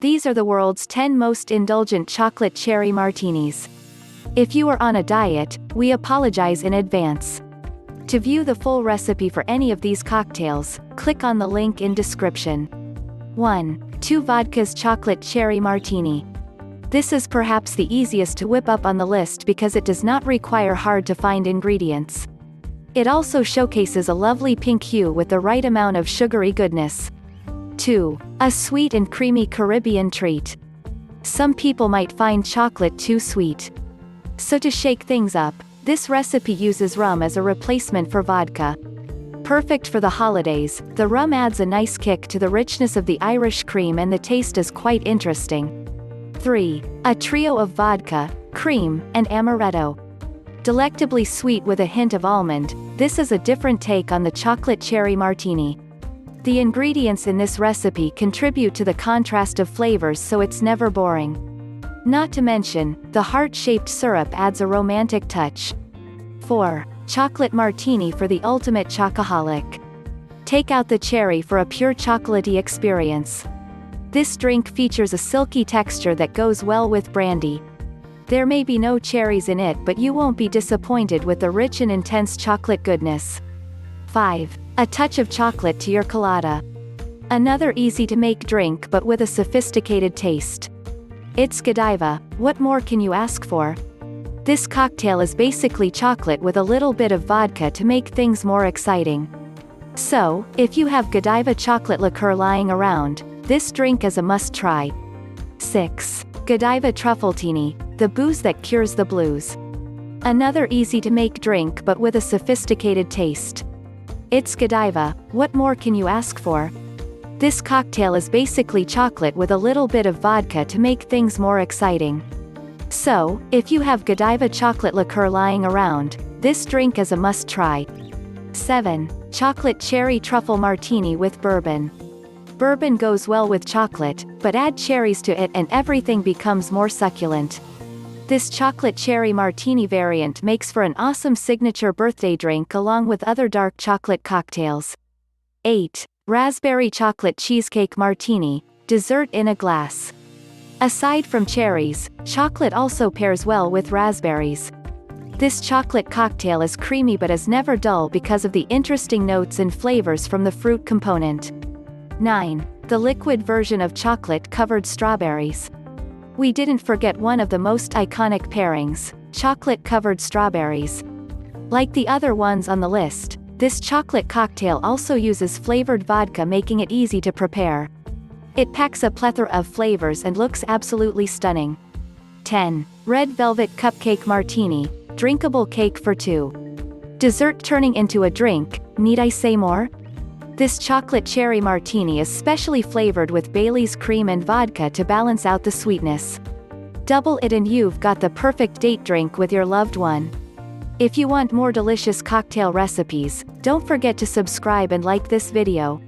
These are the world's 10 most indulgent chocolate cherry martinis. If you are on a diet, we apologize in advance. To view the full recipe for any of these cocktails, click on the link in description. 1. 2 Vodka's Chocolate Cherry Martini. This is perhaps the easiest to whip up on the list because it does not require hard-to-find ingredients. It also showcases a lovely pink hue with the right amount of sugary goodness. 2. A sweet and creamy Caribbean treat. Some people might find chocolate too sweet. So to shake things up, this recipe uses rum as a replacement for vodka. Perfect for the holidays, the rum adds a nice kick to the richness of the Irish cream and the taste is quite interesting. 3. A trio of vodka, cream, and amaretto. Delectably sweet with a hint of almond, this is a different take on the chocolate cherry martini. The ingredients in this recipe contribute to the contrast of flavors so it's never boring. Not to mention, the heart-shaped syrup adds a romantic touch. 4. Chocolate martini for the ultimate chocoholic. Take out the cherry for a pure chocolatey experience. This drink features a silky texture that goes well with brandy. There may be no cherries in it, but you won't be disappointed with the rich and intense chocolate goodness. 5. A touch of chocolate to your Colada. Another easy-to-make drink but with a sophisticated taste. It's Godiva, what more can you ask for? This cocktail is basically chocolate with a little bit of vodka to make things more exciting. So, if you have Godiva chocolate liqueur lying around, this drink is a must-try. 6. Godiva Truffletini, the booze that cures the blues. Another easy-to-make drink but with a sophisticated taste. It's Godiva, what more can you ask for? This cocktail is basically chocolate with a little bit of vodka to make things more exciting. So, if you have Godiva chocolate liqueur lying around, this drink is a must-try. 7. Chocolate Cherry Truffle Martini with Bourbon. Bourbon goes well with chocolate, but add cherries to it and everything becomes more succulent. This chocolate cherry martini variant makes for an awesome signature birthday drink along with other dark chocolate cocktails. 8. Raspberry Chocolate Cheesecake Martini, dessert in a glass. Aside from cherries, chocolate also pairs well with raspberries. This chocolate cocktail is creamy but is never dull because of the interesting notes and flavors from the fruit component. 9. The liquid version of chocolate-covered strawberries. We didn't forget one of the most iconic pairings, chocolate-covered strawberries. Like the other ones on the list, this chocolate cocktail also uses flavored vodka, making it easy to prepare. It packs a plethora of flavors and looks absolutely stunning. 10. Red Velvet Cupcake Martini, drinkable cake for 2. Dessert turning into a drink, need I say more? This chocolate cherry martini is specially flavored with Bailey's cream and vodka to balance out the sweetness. Double it and you've got the perfect date drink with your loved one. If you want more delicious cocktail recipes, don't forget to subscribe and like this video.